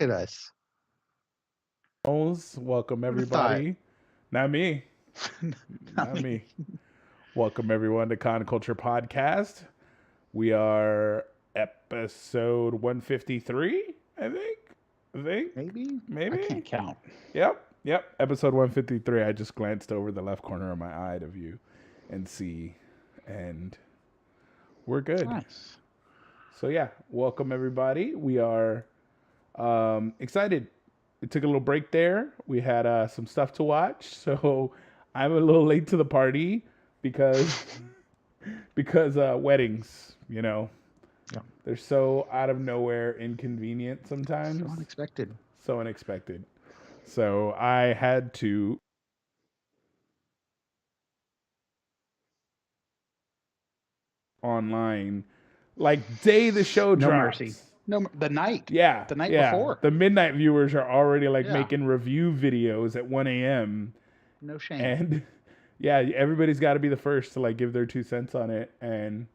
Look at us. Welcome Who'd have thought? everybody. Not me. Not Not me. me. Welcome everyone to Con Culture Podcast. We are episode 153, I think. Maybe? I Maybe. can't count. Yep. Episode 153. I just glanced over the left corner of my eye to view and see, and we're good. Nice. So yeah, welcome everybody. We are excited. We took a little break there. We had some stuff to watch, so I'm a little late to the party because weddings, Yeah. they're so out of nowhere, inconvenient sometimes, So unexpected. so unexpected. So I had to online, like day the show No mercy. drops. The night. Yeah, The night yeah. before. The midnight viewers are already like Yeah. making review videos at 1 a.m. No shame. And yeah, everybody's got to be the first to like give their 2 cents on it. And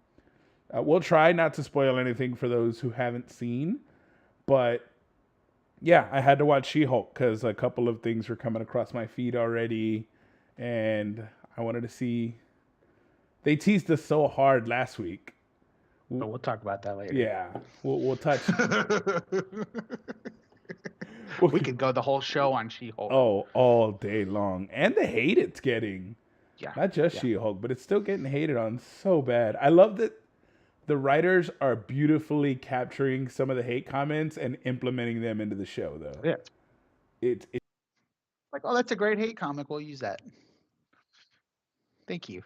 we'll try not to spoil anything for those who haven't seen. But yeah, I had to watch She-Hulk because a couple of things were coming across my feed already. And I wanted to see. They teased us so hard last week. But we'll talk about that later. Yeah, we'll touch. We could go the whole show on She-Hulk. Oh, all day long. And the hate it's getting. Yeah. Not just Yeah. She-Hulk, but it's still getting hated on so bad. I love that the writers are beautifully capturing some of the hate comments and implementing them into the show, though. Yeah. It's Like, oh, that's a great hate comic. We'll use that. Thank you.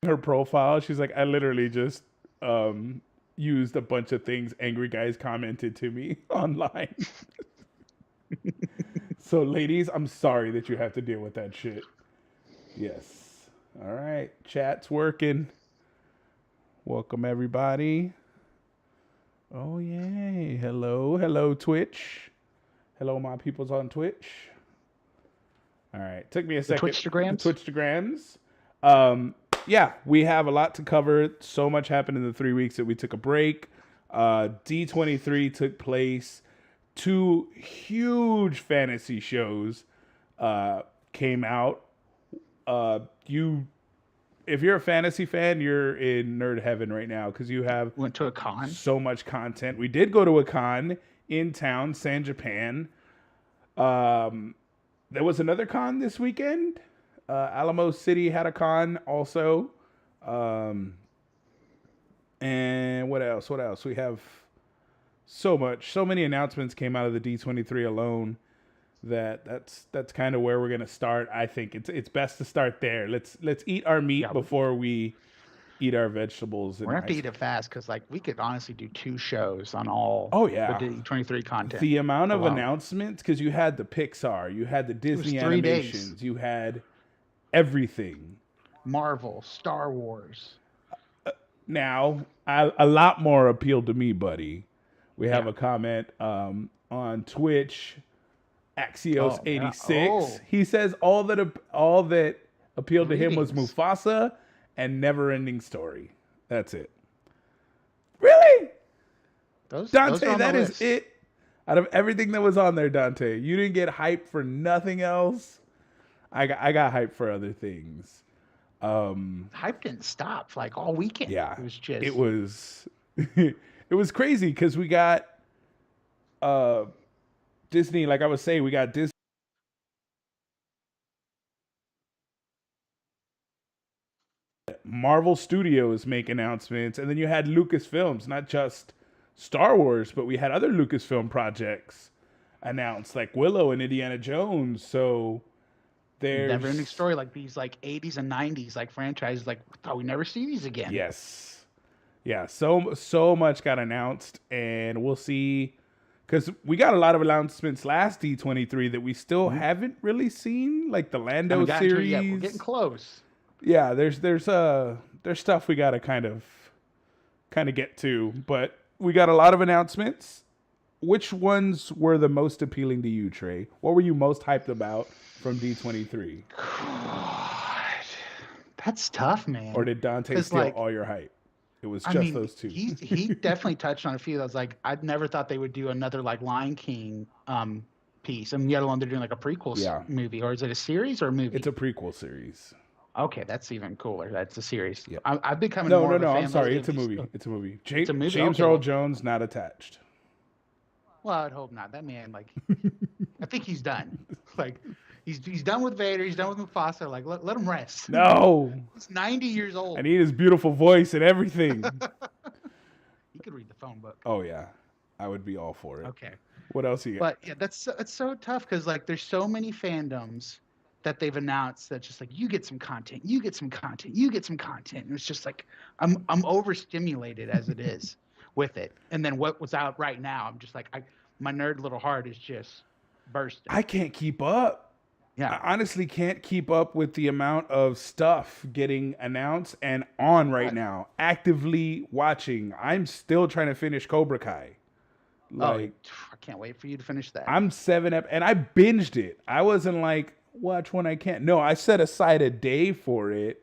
her profile. She's like, I literally just used a bunch of things angry guys commented to me online. So, ladies, I'm sorry that you have to deal with that shit. Yes. All right. Chat's working. Welcome, everybody. Oh, yay. Hello, Twitch. Hello, my peoples on Twitch. All right. Took me a second. Twitchstagrams? The Twitchstagrams. Yeah, we have a lot to cover. So much happened in the 3 weeks that we took a break. D23 took place. 2 huge fantasy shows came out. If you're a fantasy fan, you're in nerd heaven right now because you have Went to a con. so much content. We did go to a con in town, San Japan. There was another con this weekend. Alamo City had a con also. And what else? We have so many announcements came out of the D23 alone that's kind of where we're gonna start. I think it's best to start there. Let's eat our meat before we eat our vegetables. We're gonna have to eat it fast because, like, we could honestly do 2 shows on all. Oh yeah, the D23 content. The amount of announcements, because you had the Pixar, you had the Disney 3 animations, days. you had everything. Marvel, Star Wars. Now, a lot more appealed to me, buddy. We have a comment on Twitch. Axios86. Oh. He says all that appealed to him was Mufasa and Neverending Story. That's it. Really? Dante, that is it. Out of everything that was on there, Dante, you didn't get hyped for nothing else. I got hyped for other things. Hype didn't stop like all weekend. Yeah, it was just it was crazy because we got Disney, like I was saying, we got Disney. Marvel Studios make announcements, and then you had Lucasfilms, not just Star Wars, but we had other Lucasfilm projects announced, like Willow and Indiana Jones. So there's Never-ending story, like these like 80s and 90s like franchises. Like, we thought we'd never see these again. Yes, yeah. So much got announced, and we'll see. Because we got a lot of announcements last D23 that we still haven't really seen, like the Lando series. We're getting close. Yeah, there's stuff we gotta kind of get to, but we got a lot of announcements. Which ones were the most appealing to you, Trey? What were you most hyped about from D23? God, that's tough, man. Or did Dante steal like, all your hype? It was I just mean, those two. he definitely touched on a few. I was like, I'd never thought they would do another like Lion King piece. I mean, yet alone they're doing like a prequel Yeah. movie, or is it a series or a movie? It's a prequel series. Okay, that's even cooler. That's a series. Yep. I've become No, more no, of a no. fan I'm sorry. lately It's of a these- movie. It's a movie. It's a movie? James Okay, Earl well- Jones not attached. Well, I'd hope not. That man, like, I think he's done. Like, he's done with Vader. He's done with Mufasa. Like, let him rest. No, He's 90 years old. I need his beautiful voice and everything. He could read the phone book. Oh yeah, I would be all for it. Okay. What else you got? But yeah, it's so tough because like there's so many fandoms that they've announced that just like you get some content, you get some content, you get some content. And it's just like I'm overstimulated as it is with it. And then what was out right now, I'm just like my nerd little heart is just bursting. I can't keep up. Yeah. I honestly can't keep up with the amount of stuff getting announced and on right now. Actively watching. I'm still trying to finish Cobra Kai. Like, I can't wait for you to finish that. I'm 7 and I binged it. I wasn't like, watch when I can't. No, I set aside a day for it,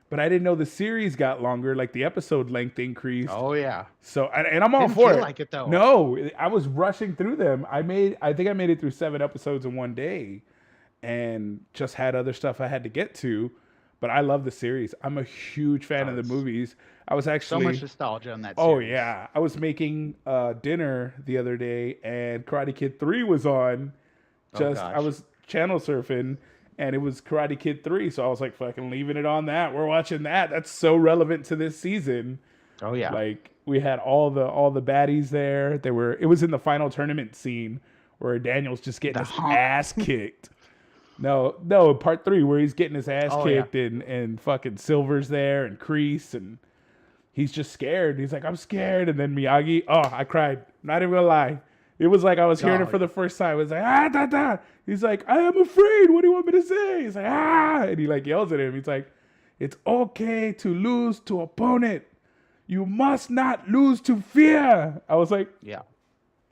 but I didn't know the series got longer, like the episode length increased. Oh yeah. So and I'm all Didn't for feel it. like it though. No, I was rushing through them. I think I made it through 7 episodes in one day, and just had other stuff I had to get to. But I love the series. I'm a huge fan of the movies. I was So actually much nostalgia on that Oh series. yeah, I was making dinner the other day, and Karate Kid 3 was on. gosh. I was channel surfing, and it was Karate Kid 3, so I was like, fucking leaving it on that. We're watching that. That's so relevant to this season. Oh yeah. Like we had all the baddies there. It was in the final tournament scene where Daniel's just getting his ass kicked. No, part 3 where he's getting his ass kicked and fucking Silver's there and Kreese, and he's just scared. He's like, I'm scared. And then Miyagi, I cried. Not even gonna lie. It was like I was hearing it for the first time. It was like, da, da. He's like, I am afraid. What do you want me to say? He's like, and he like yells at him. He's like, it's okay to lose to opponent. You must not lose to fear. I was like, yeah.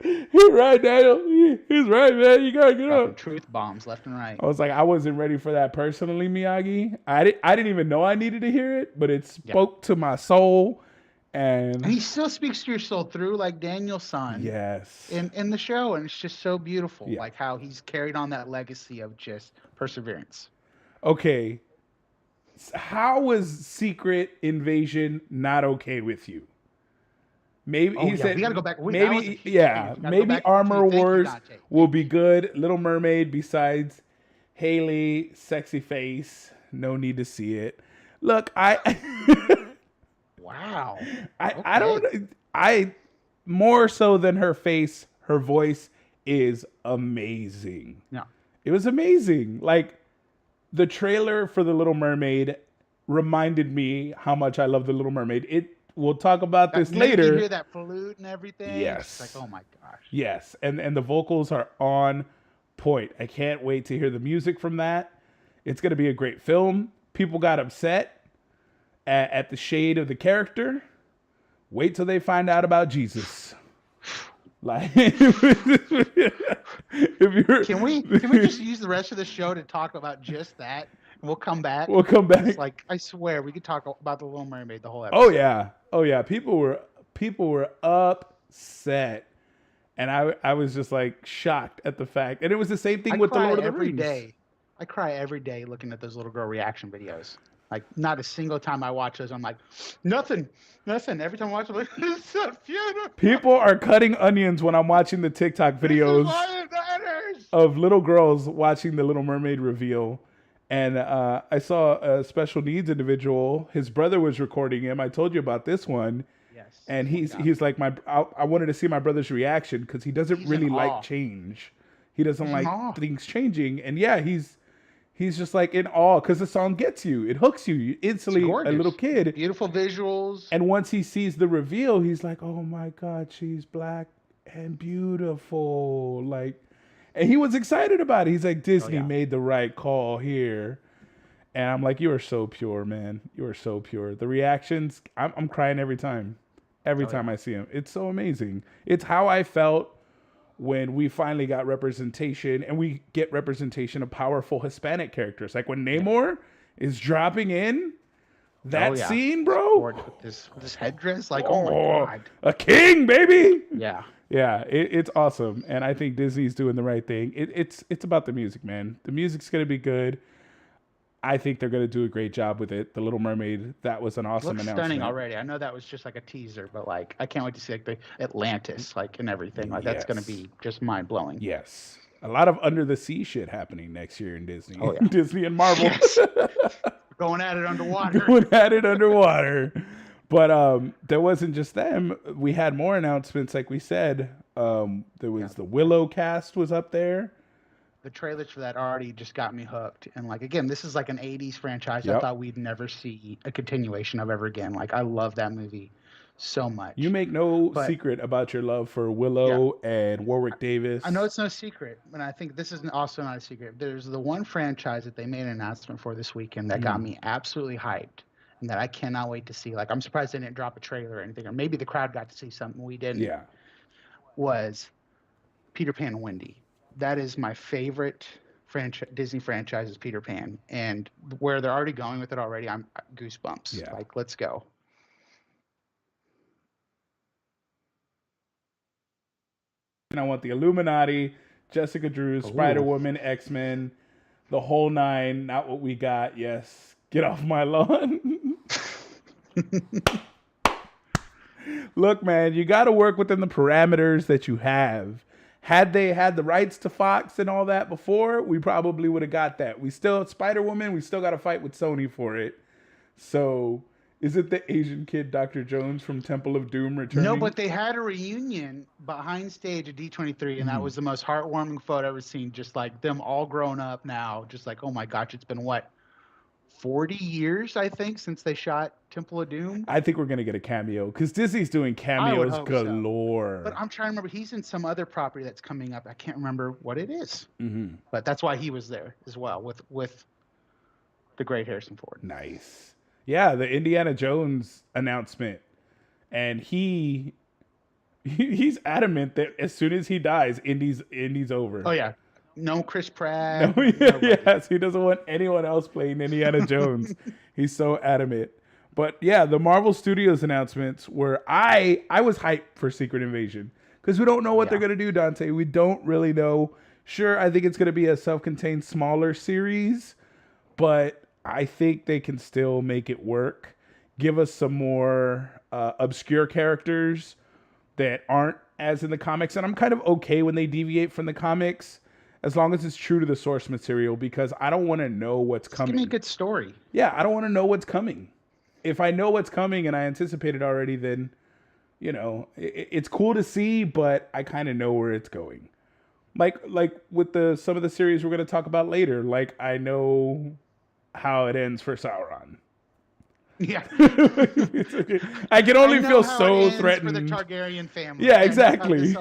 he's right, Daniel. He's right, man. You gotta get Dropping up. truth bombs left and right. I was like, I wasn't ready for that personally, Miyagi. I didn't even know I needed to hear it, but it spoke to my soul. And he still speaks to your soul through like Daniel's son. Yes. In the show, and it's just so beautiful, Yeah. like how he's carried on that legacy of just perseverance. Okay. How was Secret Invasion not okay with you? Maybe he said we gotta go back. That was a maybe huge thing. yeah, We gotta go maybe back to Armor Thank you, Wars Dante. will be good. Little Mermaid besides Haley, sexy face, no need to see it. Look, Wow. I don't more so than her face, her voice is amazing. No. It was amazing. Like the trailer for The Little Mermaid reminded me how much I love The Little Mermaid. We'll talk about this later. You hear that flute and everything. Yes. It's like, oh my gosh. Yes, and the vocals are on point. I can't wait to hear the music from that. It's going to be a great film. People got upset at the shade of the character. Wait till they find out about Jesus. Like, if you're, Can we just use the rest of the show to talk about just that? And we'll come back. We'll come back. It's like, I swear, we could talk about the Little Mermaid the whole episode. Oh yeah. People were upset, and I was just like shocked at the fact. And it was the same thing with the Lord of the Rings. I cry every day looking at those little girl reaction videos. Like, not a single time I watch those, I'm like, nothing. Every time I watch them, I'm like, it's so beautiful. People are cutting onions when I'm watching the TikTok videos Why it matters. of little girls watching the Little Mermaid reveal. And I saw a special needs individual. His brother was recording him. I told you about this one. Yes. And he's like, I wanted to see my brother's reaction because he doesn't really like change. He doesn't like things changing. And yeah, he's just like in awe because the song gets you. It hooks you. You instantly, a little kid. Beautiful visuals. And once he sees the reveal, he's like, oh my God, she's black and beautiful. Like, and he was excited about it. He's like, Disney made the right call here. And I'm like, you are so pure, man. You are so pure. The reactions, I'm crying every time. Every time I see him. It's so amazing. It's how I felt when we finally got representation, and we get representation of powerful Hispanic characters. Like when Namor is dropping in, That yeah. scene, bro. With this headdress, like, oh my god. A king, baby. Yeah. Yeah, it's awesome, and I think Disney's doing the right thing. It's about the music, man. The music's gonna be good. I think they're gonna do a great job with it. The Little Mermaid, that was an awesome Looks announcement. stunning already. I know that was just like a teaser, but like I can't wait to see like the Atlantis, like, and everything. Like that's gonna be just mind blowing. Yes, a lot of under the sea shit happening next year in Disney. Oh, yeah. Disney and Marvel. Yes. Going at it underwater. Going at it underwater. But there wasn't just them. We had more announcements, like we said. There was the Willow cast was up there. The trailers for that already just got me hooked. And like again, this is like an 80s franchise. Yep. I thought we'd never see a continuation of ever again. Like I love that movie so much. You make no secret about your love for Willow and Warwick Davis. I know it's no secret, but I think this is also not a secret. There's the one franchise that they made an announcement for this weekend that got me absolutely hyped and that I cannot wait to see. Like I'm surprised they didn't drop a trailer or anything, or maybe the crowd got to see something we didn't. Yeah. Was Peter Pan and Wendy. That is my favorite Disney franchise is Peter Pan. And where they're already going with it already, I'm goosebumps. Yeah. Like, let's go. And I want the Illuminati, Jessica Drew, Spider-Woman, X-Men, the whole nine. Not what we got. Yes. Get off my lawn. Look, man, you got to work within the parameters that you have. Had they had the rights to Fox and all that before, we probably would have got that. We still, Spider-Woman, we still got to fight with Sony for it. So, is it the Asian kid, Dr. Jones from Temple of Doom returning? No, but they had a reunion behind stage at D23, and that was the most heartwarming photo I've ever seen. Just like them all grown up now. Just like, oh my gosh, it's been what? 40 years, I think, since they shot Temple of Doom. I think we're going to get a cameo because Disney's doing cameos galore. So. But I'm trying to remember. He's in some other property that's coming up. I can't remember what it is. Mm-hmm. But that's why he was there as well with the great Harrison Ford. Nice. Yeah, the Indiana Jones announcement. And he's adamant that as soon as he dies, Indy's over. Oh, yeah. No Chris Pratt. No, yes, he doesn't want anyone else playing Indiana Jones. He's so adamant. But yeah, the Marvel Studios announcements were I was hyped for Secret Invasion because we don't know what they're gonna do, Dante. We don't really know. Sure, I think it's gonna be a self-contained smaller series, but I think they can still make it work. Give us some more obscure characters that aren't as in the comics, and I'm kind of okay when they deviate from the comics. As long as it's true to the source material, because I don't want to know what's coming. Give me a good story. Yeah, I don't want to know what's coming. If I know what's coming and I anticipate it already, then, you know, it's cool to see, but I kind of know where it's going. Like with some of the series we're going to talk about later, like I know how it ends for Sauron. Yeah. I can only feel so threatened. For the Targaryen family. Yeah, exactly.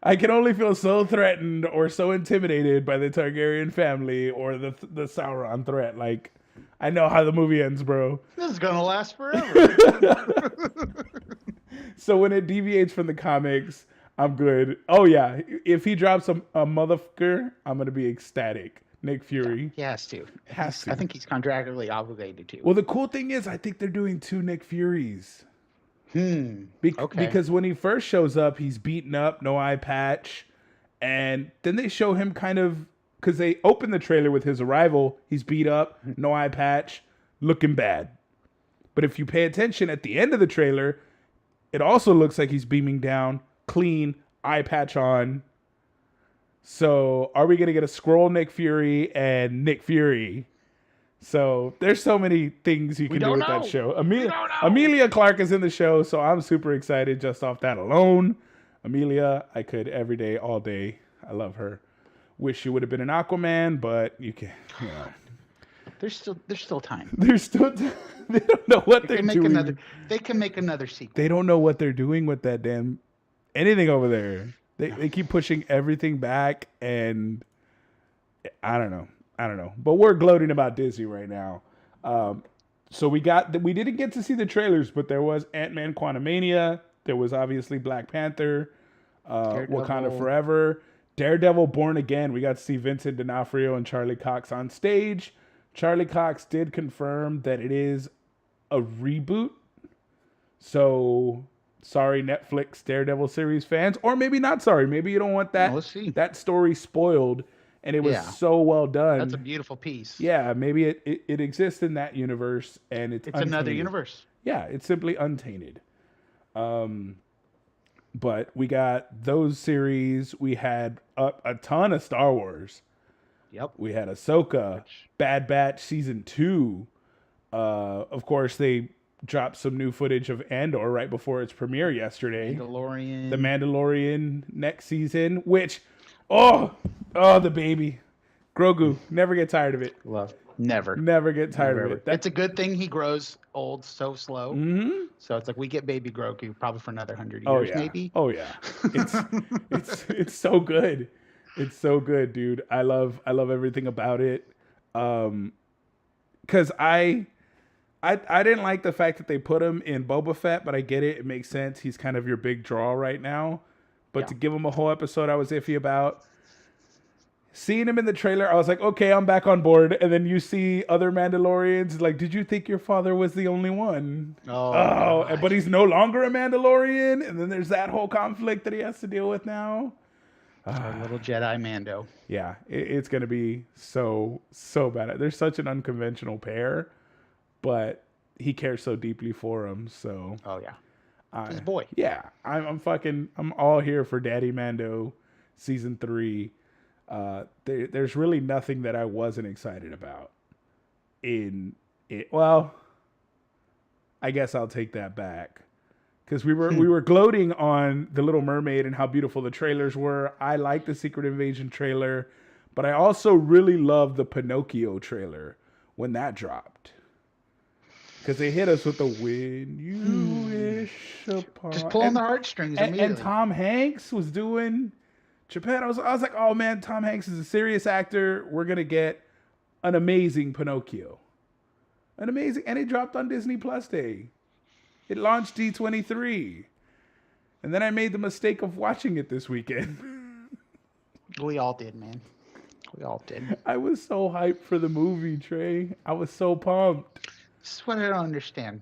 I can only feel so threatened or so intimidated by the Targaryen family or the Sauron threat. Like, I know how the movie ends, bro. This is gonna last forever. So when it deviates from the comics, I'm good. Oh yeah, if he drops a motherfucker, I'm gonna be ecstatic. Nick Fury. He has to. I think he's contractually obligated to. Well, the cool thing is, I think they're doing 2 Nick Furies. Okay. Because when he first shows up, he's beaten up, no eye patch. And then they show him kind of, because they open the trailer with his arrival, he's beat up, no eye patch, looking bad. But if you pay attention at the end of the trailer, it also looks like he's beaming down, clean, eye patch on. So are we going to get a Skrull Nick Fury and Nick Fury? So there's so many things you can do with that show. Emilia Clarke is in the show, so I'm super excited just off that alone. Emilia, I could every day, all day. I love her. Wish she would have been an Aquaman, but you can, you know. There's still time. There's still time. They don't know what they're doing. They can make another sequel. They don't know what they're doing with that damn anything over there. They keep pushing everything back, and I don't know. But we're gloating about Disney right now. So we didn't get to see the trailers, but there was Ant-Man Quantumania. There was obviously Black Panther, Wakanda Forever, Daredevil Born Again. We got to see Vincent D'Onofrio and Charlie Cox on stage. Charlie Cox did confirm that it is a reboot. So sorry, Netflix Daredevil series fans, or maybe not sorry. Maybe you don't want that Let's see. that story spoiled, and it was Yeah. so well done. That's a beautiful piece. Yeah, maybe it exists in that universe, and it's another universe. Yeah, it's simply untainted. But we got those series. We had a ton of Star Wars. Yep. We had Ahsoka, Bad Batch Season 2. Of course, they dropped some new footage of Andor right before its premiere yesterday. Mandalorian. The Mandalorian next season, which, the baby. Grogu, never get tired of it. Love. Never. Never get tired of it. It's a good thing he grows old so slow. Mm-hmm. So it's like we get baby Grogu probably for another 100 years, maybe. Oh yeah. It's so good. It's so good, dude. I love everything about it. Cause I didn't like the fact that they put him in Boba Fett, but I get it. It makes sense. He's kind of your big draw right now. But to give him a whole episode, I was iffy about. Seeing him in the trailer, I was like, okay, I'm back on board. And then you see other Mandalorians, like, did you think your father was the only one? But he's no longer a Mandalorian. And then there's that whole conflict that he has to deal with now. Our little Jedi Mando. Yeah, it's going to be so bad. They're such an unconventional pair, but he cares so deeply for him. So, his boy. Yeah, I'm all here for Daddy Mando season 3. There's really nothing that I wasn't excited about in it. Well, I guess I'll take that back, because we were gloating on The Little Mermaid and how beautiful the trailers were. I like the Secret Invasion trailer, but I also really loved the Pinocchio trailer when that dropped, because they hit us with the "When You Wish Upon." Just pulling the heartstrings immediately. And Tom Hanks was doing Japan. I was like, oh man, Tom Hanks is a serious actor. We're gonna get an amazing Pinocchio, and it dropped on Disney Plus Day. It launched D23, and then I made the mistake of watching it this weekend. We all did, man. We all did. I was so hyped for the movie, Trey. I was so pumped. This is what I don't understand.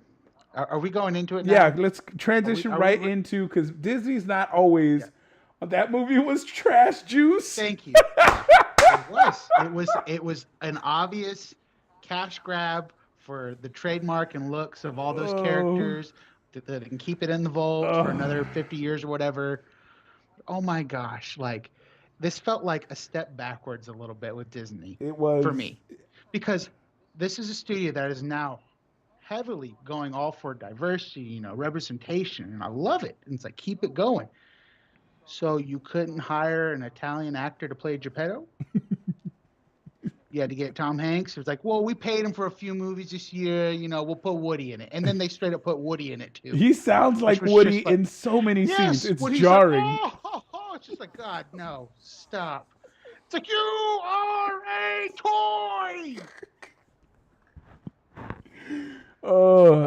Are we going into it now? Yeah, let's transition into, because Disney's not always. Yeah. That movie was trash juice. Thank you. It was an obvious cash grab for the trademark and looks of all those characters that can keep it in the vault for another 50 years or whatever. Oh my gosh, like this felt like a step backwards a little bit with Disney. It was for me, because this is a studio that is now heavily going all for diversity, representation, and I love it. And it's like, keep it going. So you couldn't hire an Italian actor to play Geppetto? You had to get Tom Hanks. It was like, well, we paid him for a few movies this year. We'll put Woody in it. And then they straight up put Woody in it, too. He sounds like Woody in so many scenes. It's jarring. Like, it's just like, God, no, stop. It's like, you are a toy.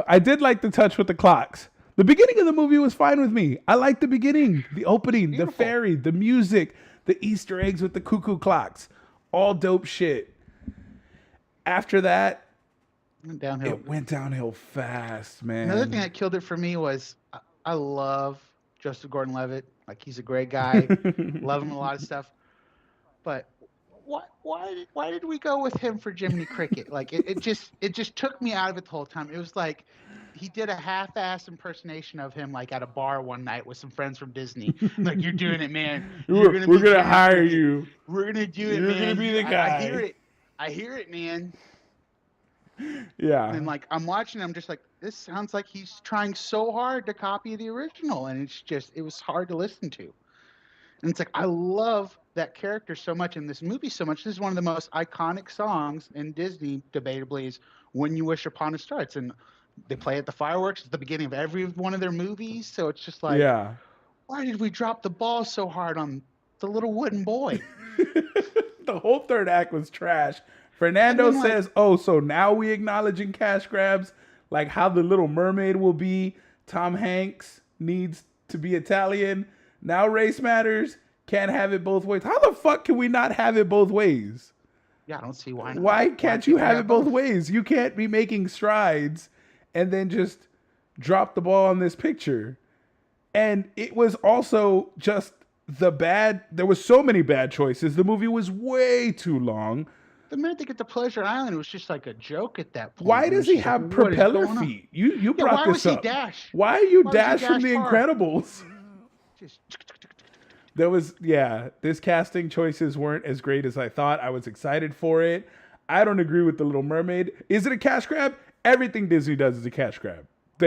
I did like the touch with the clocks. The beginning of the movie was fine with me. I liked the beginning, the opening, the fairy, the music, the Easter eggs with the cuckoo clocks. All dope shit. After that, it went downhill fast, man. Another thing that killed it for me was I love Joseph Gordon-Levitt. Like, he's a great guy. Love him a lot of stuff. But why did we go with him for Jiminy Cricket? Like, it just took me out of it the whole time. It was like he did a half-ass impersonation of him, like at a bar one night with some friends from Disney. Like, you're doing it, man. We're gonna hire you. We're gonna do it, man. You're gonna be the guy. I hear it, man. Yeah. And like, I'm watching, I'm just like, this sounds like he's trying so hard to copy the original, and it was hard to listen to. And it's like, I love that character so much in this movie so much. This is one of the most iconic songs in Disney, debatably, is When You Wish Upon a Star. It's in, they play at the fireworks at the beginning of every one of their movies. So it's just like, why did we drop the ball so hard on the little wooden boy? The whole third act was trash. Fernando says, so now we acknowledging cash grabs, like how the Little Mermaid will be. Tom Hanks needs to be Italian. Now race matters. Can't have it both ways. How the fuck can we not have it both ways? Yeah, I don't see why not. Why can't you have it both ways? You can't be making strides and then just drop the ball on this picture. And it was also just there was so many bad choices. The movie was way too long. The minute they get to Pleasure Island, it was just like a joke at that point. Why does he have propeller feet? You brought this up. Dash? Why are you Dash from The Incredibles? Just This casting choices weren't as great as I thought. I was excited for it. I don't agree with The Little Mermaid. Is it a cash grab? Everything Disney does is a cash grab.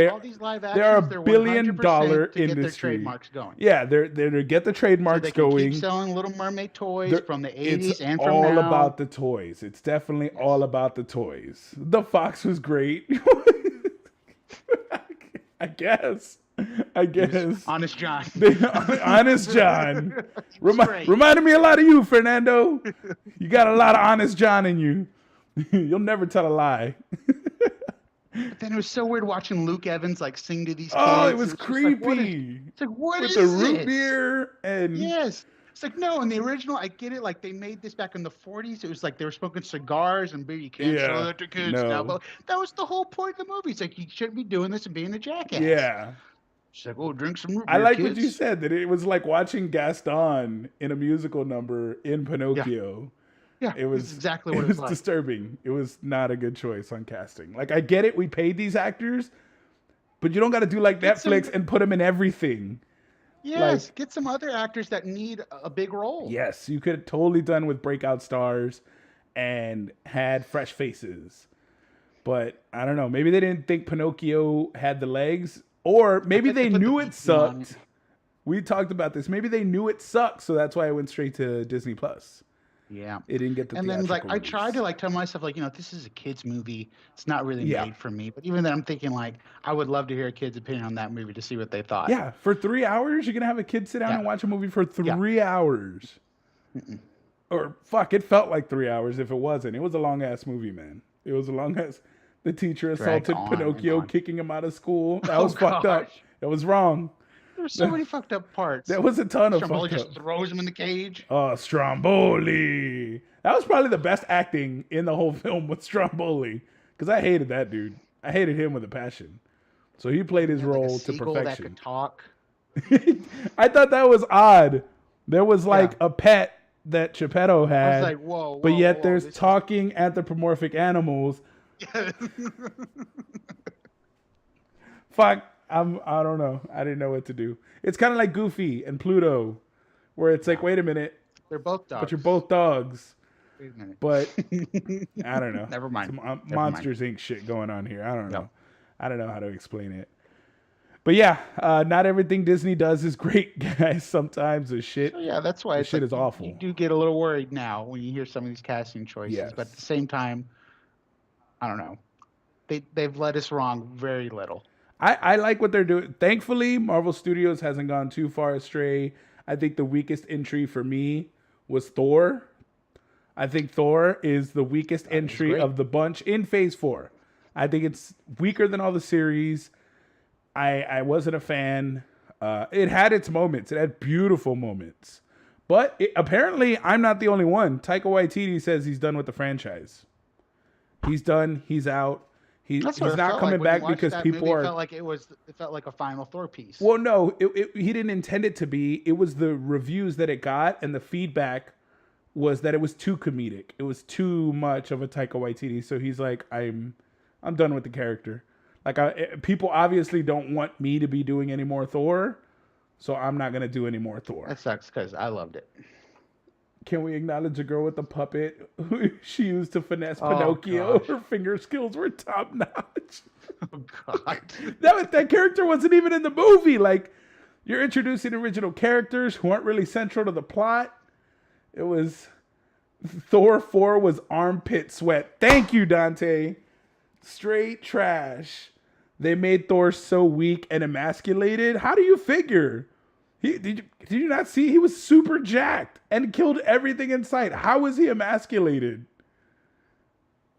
All these live actions, they're $1 billion industry. Get their trademarks going. Yeah, they're to get the trademarks going. Keep selling Little Mermaid toys from the 80s and from now. It's all now. about the toys. It's definitely all about the toys. The Fox was great. I guess. Honest John. Honest John. Reminded me a lot of you, Fernando. You got a lot of Honest John in you. You'll never tell a lie. But then it was so weird watching Luke Evans like sing to these kids. Oh, it was creepy. It's like, what with is the root this? beer and yes. It's like, no, in the original, I get it. Like, they made this back in the 40s. It was like they were smoking cigars and beer. You can't show that to kids now. But that was the whole point of the movie. It's like, you shouldn't be doing this and being a jackass. Yeah. She's like, oh, drink some root beer, I like kids. what you said, that it was like watching Gaston in a musical number in Pinocchio. Yeah, it was exactly what it was like. Disturbing. It was not a good choice on casting. Like, I get it. We paid these actors, but you don't got to do like Netflix and put them in everything. Yes, get some other actors that need a big role. Yes, you could have totally done with breakout stars and had fresh faces. But I don't know. Maybe they didn't think Pinocchio had the legs, or maybe they knew it sucked. We talked about this. Maybe they knew it sucked, so that's why it went straight to Disney Plus. Yeah, it didn't get the. And then like I tried to like tell myself like, you know, this is a kid's movie. It's not really made for me. But even then, I'm thinking like I would love to hear a kid's opinion on that movie to see what they thought. Yeah, for 3 hours, you're gonna have a kid sit down and watch a movie for 3 hours. Or fuck, it felt like 3 hours if it wasn't. It was a long ass movie, man. It was a long ass. The teacher assaulted Pinocchio, kicking him out of school. That was fucked up. That was wrong. There were so many fucked up parts. There was a ton of Stromboli just throws him in the cage. Oh, Stromboli. That was probably the best acting in the whole film with Stromboli. Because I hated that dude. I hated him with a passion. So he played his role to perfection. That could talk. I thought that was odd. There was like a pet that Geppetto had. I was like, whoa. But yet there's talking anthropomorphic animals. Fuck. I don't know. I didn't know what to do. It's kind of like Goofy and Pluto, where it's like, wait a minute. They're both dogs. But you're both dogs. Wait a minute. But I don't know. Never mind. Some Monsters Inc. shit going on here. I don't know. I don't know how to explain it. But yeah, not everything Disney does is great, guys. Sometimes the shit. So yeah, that's why shit is awful. You do get a little worried now when you hear some of these casting choices. Yes. But at the same time, I don't know. They've led us wrong very little. I like what they're doing. Thankfully, Marvel Studios hasn't gone too far astray. I think the weakest entry for me was Thor. I think Thor is the weakest entry of the bunch in Phase 4. I think it's weaker than all the series. I wasn't a fan. It had its moments. It had beautiful moments. But apparently, I'm not the only one. Taika Waititi says he's done with the franchise. He's done. He's out. He's not coming back because people are. It felt like a final Thor piece. Well, no, he didn't intend it to be. It was the reviews that it got, and the feedback was that it was too comedic. It was too much of a Taika Waititi. So he's like, I'm done with the character. Like, people obviously don't want me to be doing any more Thor, so I'm not gonna do any more Thor. That sucks because I loved it. Can we acknowledge a girl with the puppet who she used to finesse Pinocchio? Gosh. Her finger skills were top notch. Oh God, that character wasn't even in the movie. Like, you're introducing original characters who aren't really central to the plot. It was Thor 4 was armpit sweat. Thank you, Dante. Straight trash. They made Thor so weak and emasculated. How do you figure? Did you not see? He was super jacked and killed everything in sight. How was he emasculated?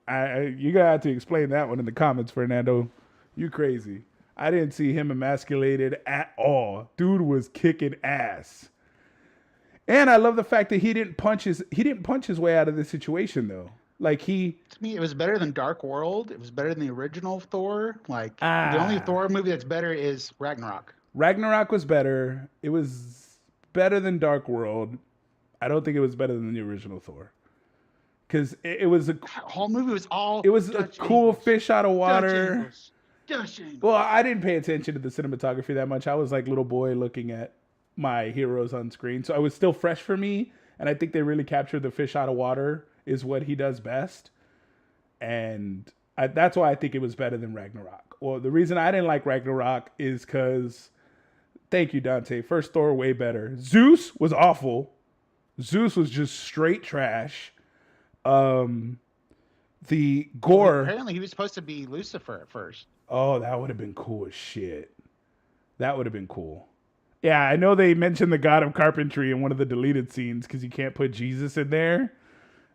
You gotta have to explain that one in the comments, Fernando. You crazy. I didn't see him emasculated at all. Dude was kicking ass. And I love the fact that he didn't punch his way out of the situation though. Like he To me, it was better than Dark World. It was better than the original Thor. Like the only ah Thor movie that's better is Ragnarok. Ragnarok was better. It was better than Dark World. I don't think it was better than the original Thor because it was a That whole movie was all it was a Dutch cool angles. fish out of Dutch water. angles. Dutch Well, angles. I didn't pay attention to the cinematography that much. I was like little boy looking at my heroes on screen, so it was still fresh for me. And I think they really captured the fish out of water is what he does best, and that's why I think it was better than Ragnarok. Well, the reason I didn't like Ragnarok is because thank you, Dante. First Thor way better. Zeus was awful. Zeus was just straight trash. Um, the gore. Apparently, he was supposed to be Lucifer at first. Oh, that would have been cool as shit. That would have been cool. Yeah, I know they mentioned the God of Carpentry in one of the deleted scenes because you can't put Jesus in there.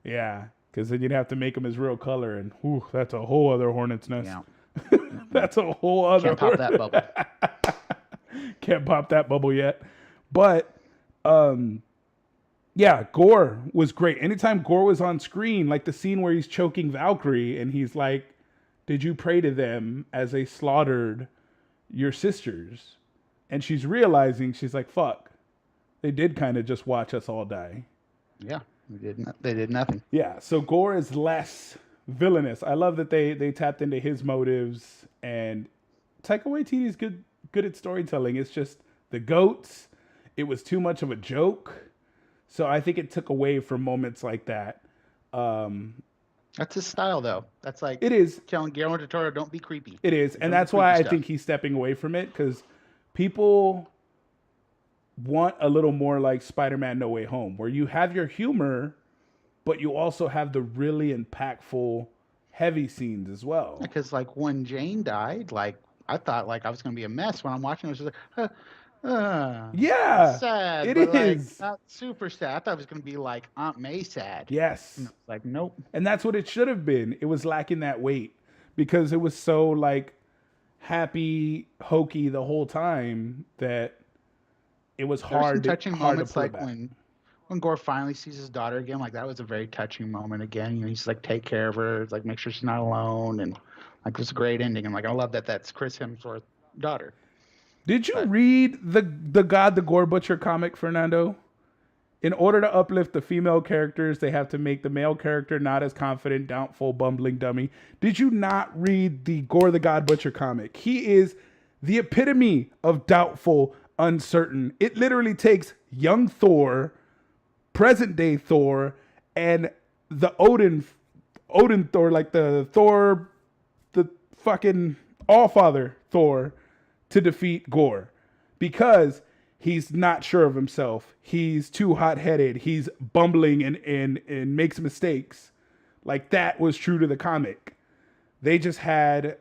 Yeah, because then you'd have to make him his real color, and whew, that's a whole other hornet's nest. Yeah. That's a whole other. Can't pop that bubble. Can't pop that bubble yet. But yeah, Gore was great. Anytime Gore was on screen, like the scene where he's choking Valkyrie and he's like, "Did you pray to them as they slaughtered your sisters?" And she's realizing, she's like, "Fuck, they did kind of just watch us all die." Yeah, they did nothing. Yeah, so Gore is less villainous. I love that they tapped into his motives, and Taika Waititi is good at storytelling. It's just the goats. It was too much of a joke, so I think it took away from moments like that. That's his style, though. That's like It is, telling Guillermo del Toro, "Don't be creepy." it is, and Don't that's do why creepy I stuff. think he's stepping away from it because people want a little more like Spider-Man: No Way Home, where you have your humor, but you also have the really impactful, heavy scenes as well. Because like when Jane died, like I thought like I was gonna be a mess when I'm watching. I was just like, Yeah, sad. it but is. like not super sad. I thought it was gonna be like Aunt May sad. Yes. And it's like nope. And that's what it should have been. It was lacking that weight because it was so like happy, hokey the whole time that it was There were some hard touching hard to moments pull it like back. when Gore finally sees his daughter again. Like that was a very touching moment again. You know, he's like take care of her, like make sure she's not alone, and like it was a great ending. And like I love that that's Chris Hemsworth's daughter. Did you But read the God the Gore Butcher comic, Fernando? In order to uplift the female characters, they have to make the male character not as confident, doubtful, bumbling dummy. Did you not read the Gore the God Butcher comic? He is the epitome of doubtful, uncertain. It literally takes young Thor, present day Thor, and the Odin Thor, like the Thor, the fucking Allfather Thor, to defeat Gore because he's not sure of himself. He's too hot-headed. He's bumbling and makes mistakes. Like that was true to the comic. They just had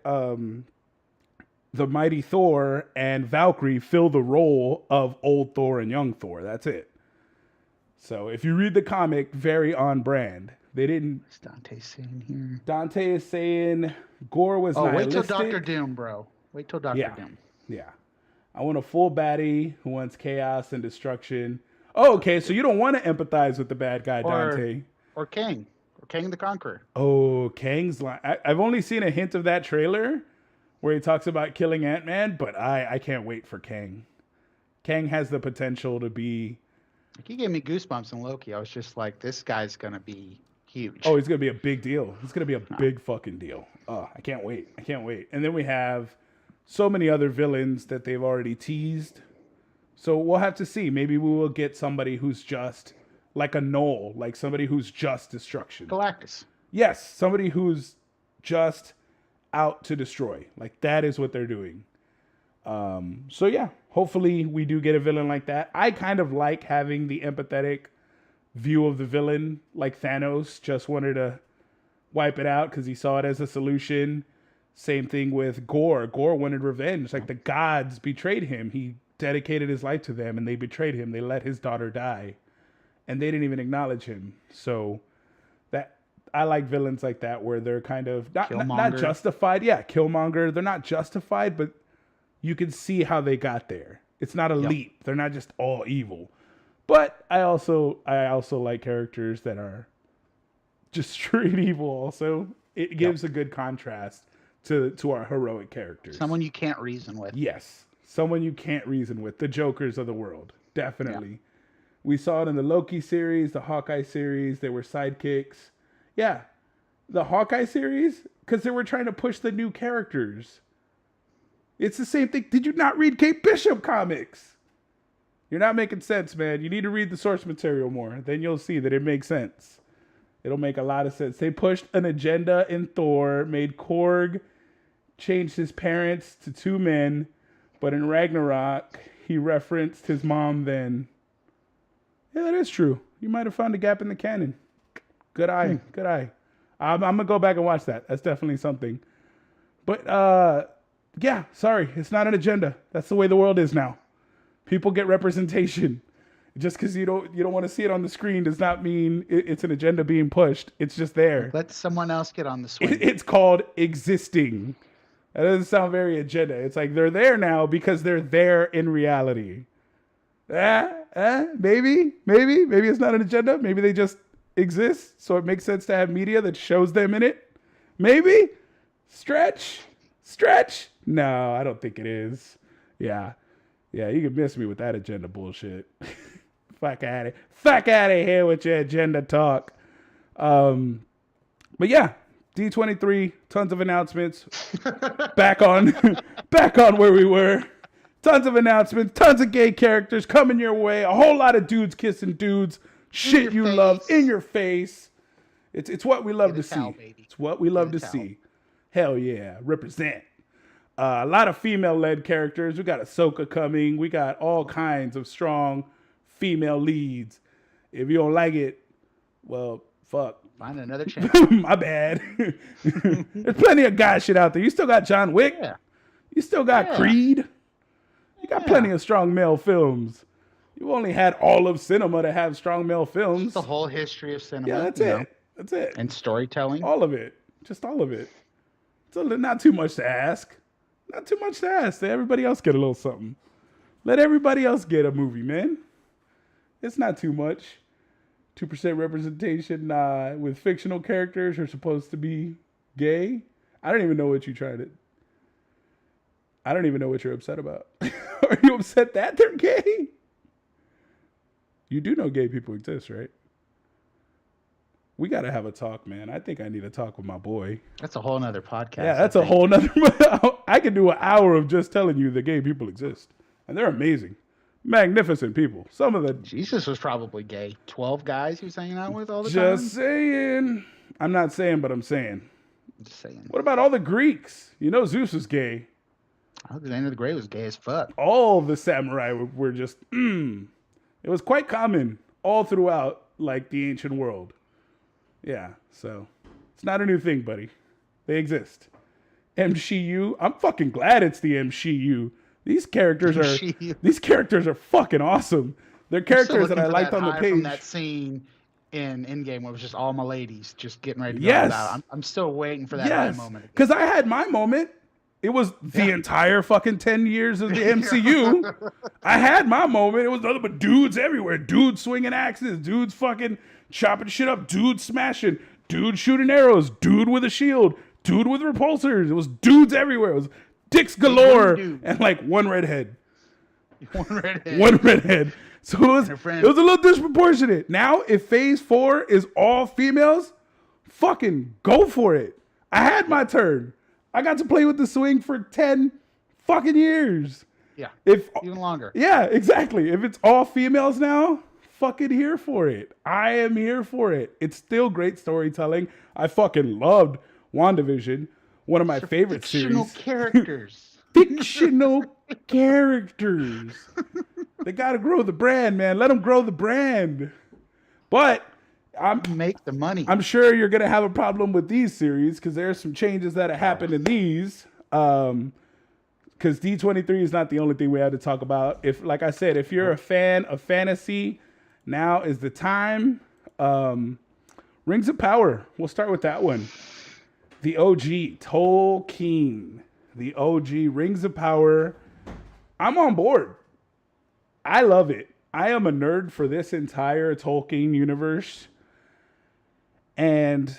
the mighty Thor and Valkyrie fill the role of old Thor and young Thor. That's it. So if you read the comic, very on brand. They didn't. what's Dante saying here? Dante is saying Gore was Oh, wait till nihilistic. Doctor Doom, bro. Wait till Doctor Yeah. Doom. Yeah. I want a full baddie who wants chaos and destruction. Oh, okay. So you don't want to empathize with the bad guy, Dante. Or Kang the Conqueror. Oh, Kang's line. I've only seen a hint of that trailer where he talks about killing Ant-Man, but I can't wait for Kang. Kang has the potential to be. Like, he gave me goosebumps in Loki. I was just like, this guy's gonna be huge. Oh, he's going to be a big deal. He's going to be a big fucking deal. Oh, I can't wait. I can't wait. And then we have so many other villains that they've already teased. So we'll have to see. Maybe we will get somebody who's just like a Knoll, like somebody who's just destruction. Galactus. Yes, somebody who's just out to destroy. Like that is what they're doing. So yeah, hopefully we do get a villain like that. I kind of like having the empathetic view of the villain, like Thanos just wanted to wipe it out because he saw it as a solution. Same thing with Gore. Gore wanted revenge. Like the gods betrayed him. He dedicated his life to them and they betrayed him. They let his daughter die and they didn't even acknowledge him. So that I like villains like that where they're kind of not Killmonger. justified. Yeah, Killmonger. They're not justified, but you can see how they got there. It's not a leap. They're not just all evil. But I also like characters that are just straight evil. Also, it gives a good contrast to our heroic characters. Someone you can't reason with. Yes, someone you can't reason with. The Jokers of the world, definitely. Yeah. We saw it in the Loki series, the Hawkeye series. They were sidekicks. Yeah, the Hawkeye series, because they were trying to push the new characters. It's the same thing. Did you not read Kate Bishop comics? You're not making sense, man. You need to read the source material more. Then you'll see that it makes sense. It'll make a lot of sense. They pushed an agenda in Thor, made Korg change his parents to 2 men, but in Ragnarok, he referenced his mom then. Yeah, that is true. You might have found a gap in the canon. Good eye. Good eye. I'm going to go back and watch that. That's definitely something. But, yeah, sorry. It's not an agenda. That's the way the world is now. People get representation. Just because you don't want to see it on the screen does not mean it's an agenda being pushed. It's just there. Let someone else get on the swing. It's called existing. That doesn't sound very agenda. It's like they're there now because they're there in reality. Maybe it's not an agenda. Maybe they just exist, so it makes sense to have media that shows them in it. Maybe stretch. No, I don't think it is. Yeah, you can miss me with that agenda bullshit. Fuck out of here with your agenda talk. But yeah, D23, tons of announcements. back on where we were. Tons of announcements, tons of gay characters coming your way. A whole lot of dudes kissing dudes. Shit you love in your face. It's what we love to see. It's what we love to see. Hell yeah, represent. A lot of female-led characters. We got Ahsoka coming. We got all kinds of strong female leads. If you don't like it, well, fuck. Find another channel. My bad. There's plenty of guy shit out there. You still got John Wick. Yeah. You still got Creed. You got plenty of strong male films. You only had all of cinema to have strong male films. Just the whole history of cinema. Yeah, that's it. That's it. And storytelling. All of it. Just all of it. So not too much to ask. Not too much to ask. Let everybody else get a little something. Let everybody else get a movie, man. It's not too much. 2% representation with fictional characters who are supposed to be gay. I don't even know what I don't even know what you're upset about. Are you upset that they're gay? You do know gay people exist, right? We got to have a talk, man. I think I need to talk with my boy. That's a whole nother podcast. Yeah, that's a whole nother. I could do an hour of just telling you that gay people exist. And they're amazing. Magnificent people. Some of the... Jesus was probably gay. 12 guys he was hanging out with all the time? Just saying. I'm not saying, but I'm saying. Just saying. What about all the Greeks? You know Zeus was gay. Alexander the Great was gay as fuck. All the samurai were just... It was quite common all throughout, like, the ancient world. Yeah, so it's not a new thing, buddy. They exist. MCU. I'm fucking glad it's the MCU. These characters are fucking awesome. They're characters that I liked on the page. From that scene in Endgame where it was just all my ladies just getting ready to go out. I'm still waiting for that moment. Because I had my moment. It was the entire fucking 10 years of the MCU. I had my moment. It was nothing but dudes everywhere. Dudes swinging axes. Dudes fucking chopping shit up. Dudes smashing. Dudes shooting arrows. Dude with a shield. Dude with repulsors. It was dudes everywhere. It was dicks galore and like one redhead. One redhead. So it was a little disproportionate. Now, if Phase 4 is all females, fucking go for it. I had my turn. I got to play with the swing for 10 fucking years. Yeah. Even longer. Yeah, exactly. If it's all females now, fucking here for it. I am here for it. It's still great storytelling. I fucking loved WandaVision. One of my favorite fictional series. Fictional characters. They got to grow the brand, man. Let them grow the brand. But make the money. I'm sure you're going to have a problem with these series because there's some changes that have happened in these. Because D23 is not the only thing we had to talk about. Like I said, if you're a fan of fantasy, now is the time. Rings of Power. We'll start with that one. The OG, Tolkien. The OG, Rings of Power. I'm on board. I love it. I am a nerd for this entire Tolkien universe, and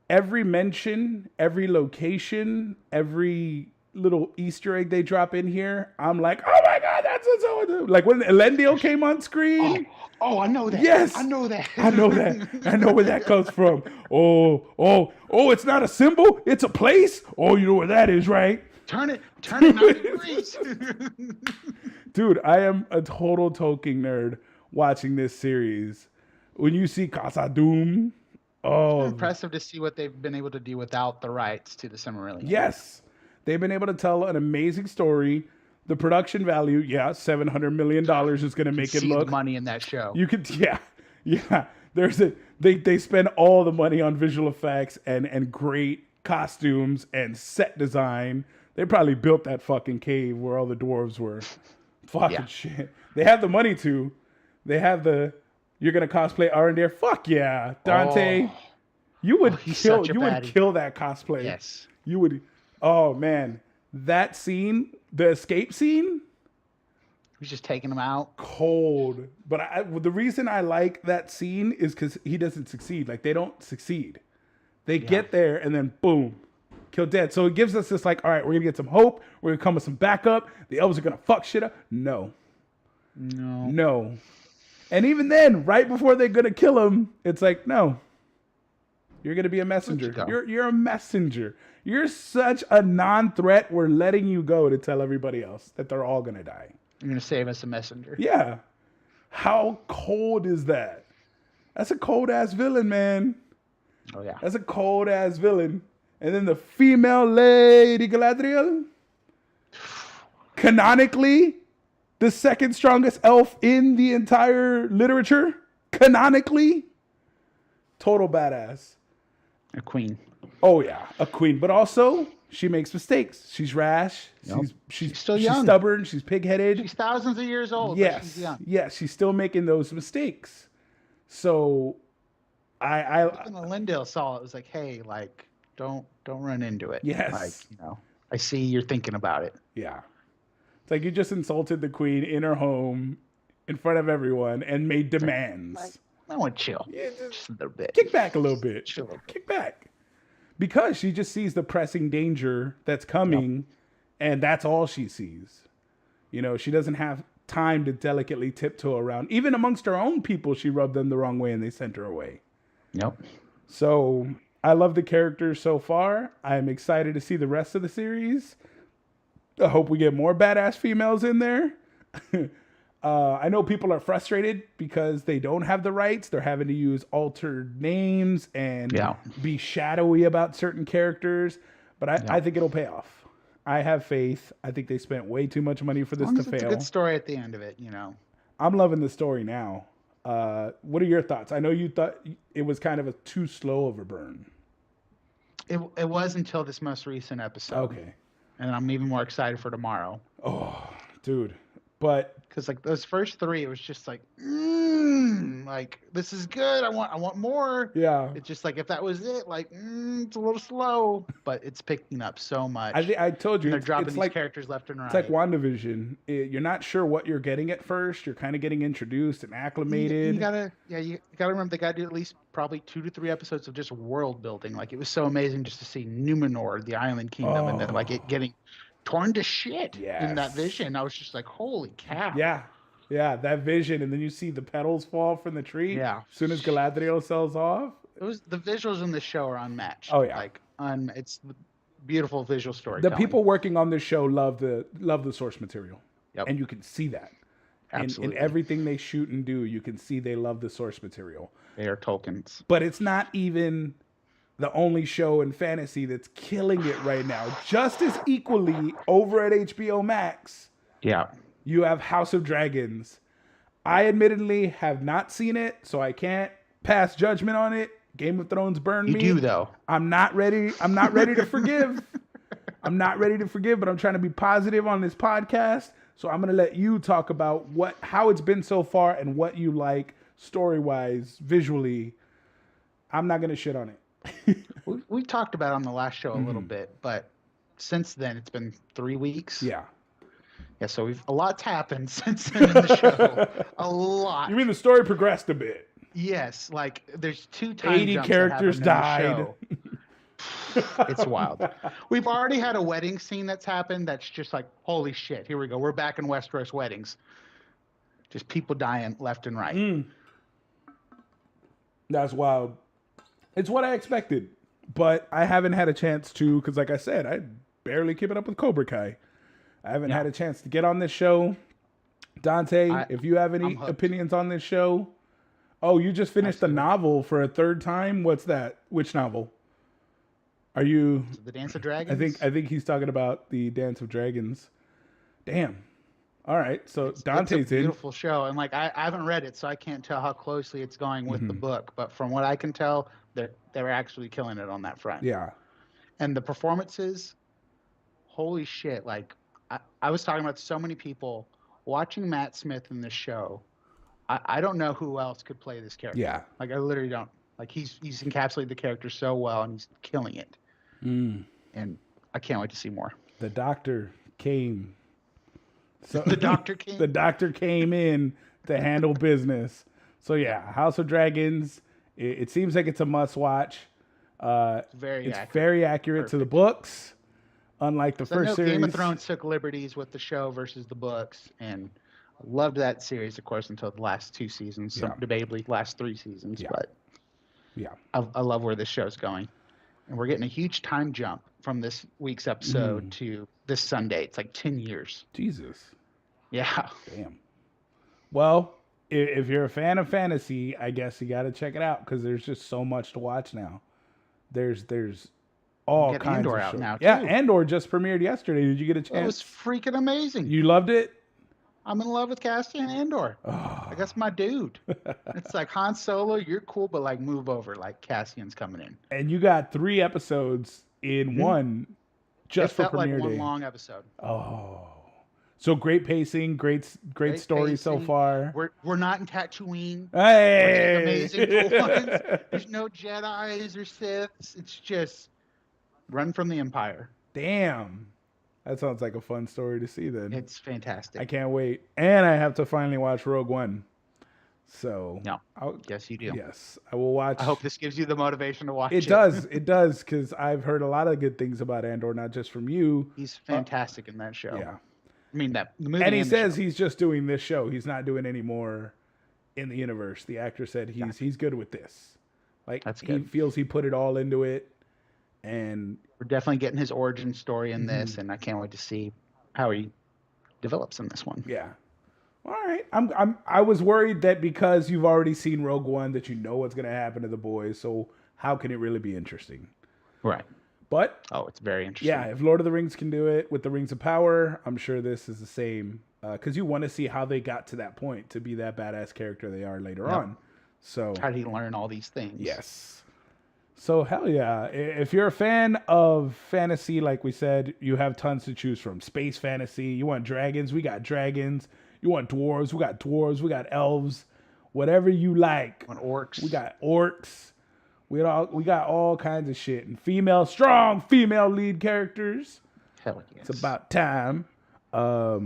every mention, every location, every little Easter egg they drop in here, I'm like, oh my god, that's what so. Like when Elendil came on screen. I know that. Yes, I know that. I know that. I know where that comes from. Oh! It's not a symbol. It's a place. Oh, you know where that is, right? Turn it 90 degrees. Dude, I am a total Tolkien nerd watching this series. When you see Casa Doom, It's impressive to see what they've been able to do without the rights to the Silmarillion. Yes, they've been able to tell an amazing story. The production value, $700 million is going to make it look. The money in that show. You could, yeah. They spend all the money on visual effects and great costumes and set design. They probably built that fucking cave where all the dwarves were. Fucking shit. They have the money to. They have the. You're gonna cosplay Arondir. Fuck yeah, Dante. You would kill. You would kill that cosplay. Yes. You would. Oh man, that scene, the escape scene. He's just taking them out. Cold. But the reason I like that scene is because he doesn't succeed. Like, they don't succeed. They get there and then boom, kill dead. So it gives us this like, all right, we're going to get some hope. We're going to come with some backup. The elves are going to fuck shit up. No. And even then, right before they're going to kill him, it's like, no. You're going to be a messenger. You're a messenger. You're such a non-threat. We're letting you go to tell everybody else that they're all going to die. You're going to save us a messenger. Yeah. How cold is that? That's a cold-ass villain, man. Oh, yeah. That's a cold-ass villain. And then the female Lady Galadriel. Canonically, the second strongest elf in the entire literature. Canonically. Total badass. A queen. Oh, yeah. A queen. But also, she makes mistakes. She's rash. Yep. She's still young. She's stubborn. She's pig-headed. She's thousands of years old. Yes. But she's young. Yes. She's still making those mistakes. So, When Elendil saw it, was like, hey, like, don't run into it. Yes. Like, I see you're thinking about it. Yeah. It's like you just insulted the queen in her home in front of everyone and made demands. Like, I want to chill. Yeah, just a little bit. Kick back a little bit. Chill a little bit. Kick back. Because she just sees the pressing danger that's coming, and that's all she sees. She doesn't have time to delicately tiptoe around. Even amongst her own people, she rubbed them the wrong way and they sent her away. Yep. So I love the characters so far. I'm excited to see the rest of the series. I hope we get more badass females in there. I know people are frustrated because they don't have the rights. They're having to use altered names and be shadowy about certain characters. But I think it'll pay off. I have faith. I think they spent way too much money for this to fail. It's a good story at the end of it, I'm loving the story now. What are your thoughts? I know you thought it was kind of a too slow of a burn. It was until this most recent episode. Okay. And I'm even more excited for tomorrow. Oh, dude. But because like those first three, it was just like, like this is good. I want more. Yeah. It's just like if that was it, like it's a little slow, but it's picking up so much. I told you, they're dropping these characters left and right. It's like WandaVision. You're not sure what you're getting at first. You're kind of getting introduced and acclimated. You gotta remember they gotta do at least probably 2 to 3 episodes of just world building. Like it was so amazing just to see Numenor, the Island Kingdom, and then like it getting torn to shit in that vision. I was just like, holy cow. Yeah, that vision, and then you see the petals fall from the tree. Yeah. As soon as Galadriel sells off. It was the visuals in the show are unmatched. Oh yeah. Like it's beautiful visual story. The people working on this show love the source material. Yep. And you can see that. Absolutely. In everything they shoot and do, you can see they love the source material. They are Tolkien's. But it's not even the only show in fantasy that's killing it right now. Just as equally over at HBO Max. Yeah. You have House of Dragons. I admittedly have not seen it, so I can't pass judgment on it. Game of Thrones burned me. You do though. I'm not ready to forgive. I'm not ready to forgive, but I'm trying to be positive on this podcast. So I'm going to let you talk about how it's been so far and what you like story-wise, visually. I'm not going to shit on it. we talked about it on the last show a little bit, but since then it's been 3 weeks. Yeah. Yeah, so a lot's happened since then in the show. A lot. You mean the story progressed a bit? Yes, like there's 2 time 80 jumps characters that happened died. in the show. It's wild. We've already had a wedding scene that's happened that's just like, holy shit, here we go. We're back in Westeros weddings. Just people dying left and right. That's wild. It's what I expected, but I haven't had a chance to, because like I said, I barely keep it up with Cobra Kai. I haven't had a chance to get on this show. Dante, if you have any opinions on this show. Oh, you just finished the novel for a 3rd time? What's that? Which novel? Are you... The Dance of Dragons? I think he's talking about the Dance of Dragons. Damn. All right, so Dante's it's a beautiful show, and like I haven't read it, so I can't tell how closely it's going with the book. But from what I can tell, they're actually killing it on that front. Yeah, and the performances, holy shit! Like I was talking about so many people watching Matt Smith in this show. I don't know who else could play this character. Yeah, like I literally don't. Like he's encapsulated the character so well, and he's killing it. And I can't wait to see more. The doctor came. So the doctor came. The doctor came in to handle business. So yeah, House of Dragons. It seems like it's a must-watch. It's very accurate to the books. Unlike the first series, Game of Thrones took liberties with the show versus the books, and loved that series, of course, until the last 2 seasons. So debatably, last 3 seasons. Yeah. But yeah, I love where this show's going, and we're getting a huge time jump from this week's episode to this Sunday. It's like 10 years. Jesus. Yeah. Damn. Well, if you're a fan of fantasy, I guess you got to check it out because there's just so much to watch now. There's all kinds Andor of out shows. now, yeah, too. Andor just premiered yesterday. Did you get a chance? It was freaking amazing. You loved it? I'm in love with Cassian Andor. Oh. Like, that's my dude. It's like Han Solo, you're cool, but like move over. Like Cassian's coming in. And you got 3 episodes in one just for premiere like one day. long episode. Oh. So great pacing, great story pacing. So far. We're not in Tatooine. Hey, amazing cool ones. There's no Jedis or Siths. It's just run from the Empire. Damn, that sounds like a fun story to see. Then it's fantastic. I can't wait, and I have to finally watch Rogue One. So yes, you do. Yes, I will watch. I hope this gives you the motivation to watch it. It does. It does, because I've heard a lot of good things about Andor, not just from you. He's fantastic in that show. Yeah. I mean, the movie. And he says he's just doing this show. He's not doing any more in the universe. The actor said he's good with this. Like, he feels he put it all into it. And we're definitely getting his origin story in this, and I can't wait to see how he develops in this one. Yeah. All right. I was worried that because you've already seen Rogue One that you know what's going to happen to the boys. So how can it really be interesting? Right. But it's very interesting. Yeah, if Lord of the Rings can do it with the Rings of Power, I'm sure this is the same. Because you want to see how they got to that point to be that badass character they are later on. So how did he learn all these things? Yes. So hell yeah. If you're a fan of fantasy, like we said, you have tons to choose from. Space fantasy. You want dragons? We got dragons. You want dwarves? We got dwarves. We got elves. Whatever you like. Want orcs? We got orcs. We got all kinds of shit, and strong female lead characters. Hell yes. It's about time. But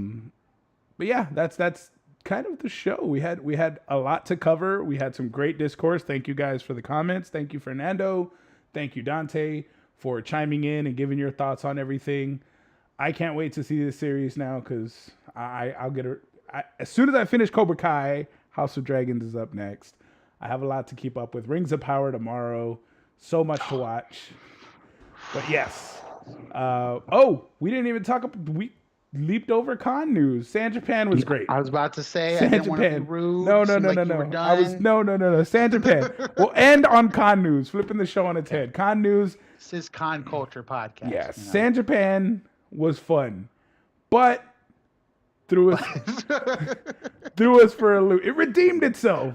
yeah, that's kind of the show. We had a lot to cover. We had some great discourse. Thank you guys for the comments. Thank you, Fernando. Thank you, Dante, for chiming in and giving your thoughts on everything. I can't wait to see this series now because I'll get her as soon as I finish Cobra Kai. House of Dragons is up next. I have a lot to keep up with. Rings of Power tomorrow. So much to watch. But yes. We didn't even talk about... We leaped over con news. San Japan was great. I was about to say, San I didn't want to be Japan. rude. No. No. San Japan. We'll end on con news. Flipping the show on its head. Con news. This is Con Culture Podcast. Yes. You know? San Japan was fun. But... threw us for a loop. It redeemed itself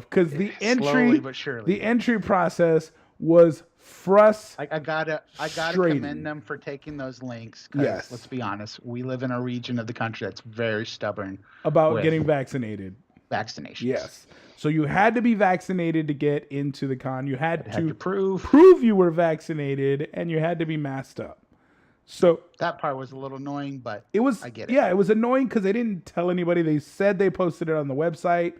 because the entry process was frustrating. I gotta commend them for taking those links. Yes. Let's be honest, we live in a region of the country that's very stubborn about getting vaccinated. Vaccinations. Yes. So you had to be vaccinated to get into the con. You had to prove you were vaccinated, and you had to be masked up. So That part was a little annoying, but it was, I get it. yeah, it was annoying because they didn't tell anybody. They said they posted it on the website,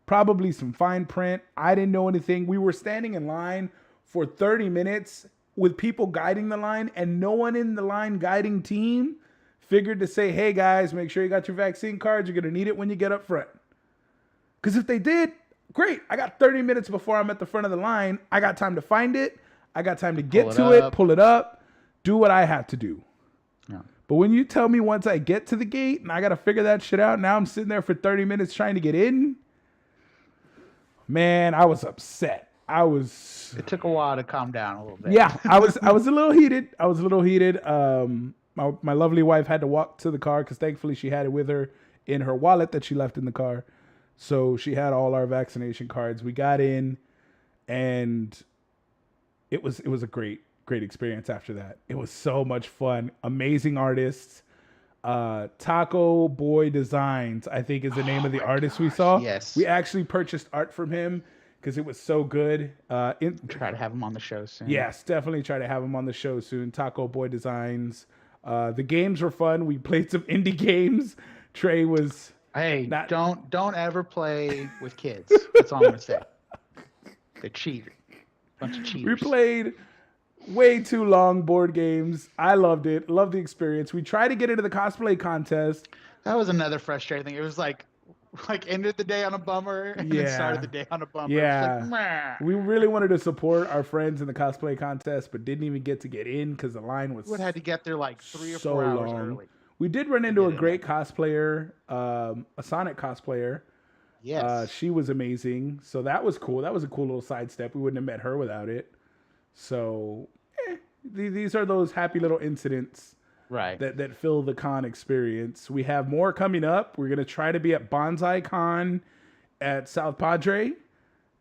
probably some fine print. I didn't know anything. We were standing in line for 30 minutes with people guiding the line, and no one in the line guiding team figured to say, hey guys, make sure you got your vaccine cards. You're going to need it when you get up front. Because if they did, great. I got 30 minutes before I'm at the front of the line. I got time to find it. I got time to get to it, pull it up, do what I have to do. Yeah. But when you tell me once I get to the gate and I got to figure that shit out, now I'm sitting there for 30 minutes trying to get in. Man, I was upset. It took a while to calm down a little bit. Yeah, I was a little heated. My lovely wife had to walk to the car because thankfully she had it with her in her wallet that she left in the car. So she had all our vaccination cards. We got in, and it was a great experience after that. It was so much fun. Amazing artists. Taco Boy Designs, I think, is the name of the artist we saw. Yes. We actually purchased art from him because it was so good. Try to have him on the show soon. Yes, definitely try to have him on the show soon. Taco Boy Designs. The games were fun. We played some indie games. Trey was... Hey, don't ever play with kids. That's all I'm gonna say. They're cheaters. Bunch of cheaters. We played way too long board games. I loved it. Loved the experience. We tried to get into the cosplay contest. That was another frustrating thing. It was like ended the day on a bummer and then started the day on a bummer. Yeah. We really wanted to support our friends in the cosplay contest, but didn't even get in because the line was we had to get there like 3 or 4 hours early. We did run into a great cosplayer, a Sonic cosplayer. Yes. She was amazing. So that was cool. That was a cool little sidestep. We wouldn't have met her without it. So these are those happy little incidents that fill the con experience. We have more coming up. We're going to try to be at Bonsai Con at South Padre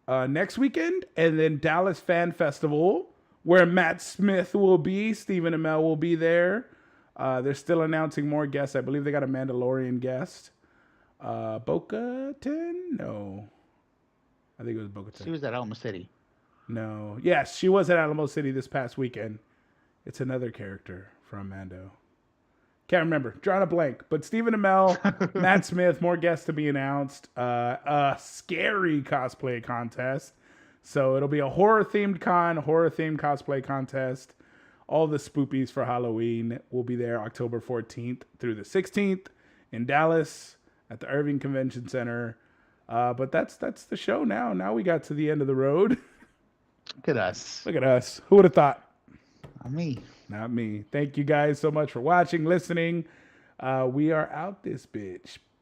next weekend. And then Dallas Fan Festival, where Matt Smith will be. Stephen Amell will be there. They're still announcing more guests. I believe they got a Mandalorian guest. Bo-Katan? No. I think it was Bo-Katan. She was at Alma City. No. Yes, she was at Alamo City this past weekend. It's another character from Mando. Can't remember. Drawing a blank. But Stephen Amell, Matt Smith, more guests to be announced. A scary cosplay contest. So it'll be a horror-themed con, horror-themed cosplay contest. All the spoopies for Halloween will be there October 14th through the 16th in Dallas at the Irving Convention Center. But that's the show now. Now we got to the end of the road. Look at us. Look at us. Who would have thought? Not me. Not me. Thank you guys so much for watching, listening. We are out this bitch.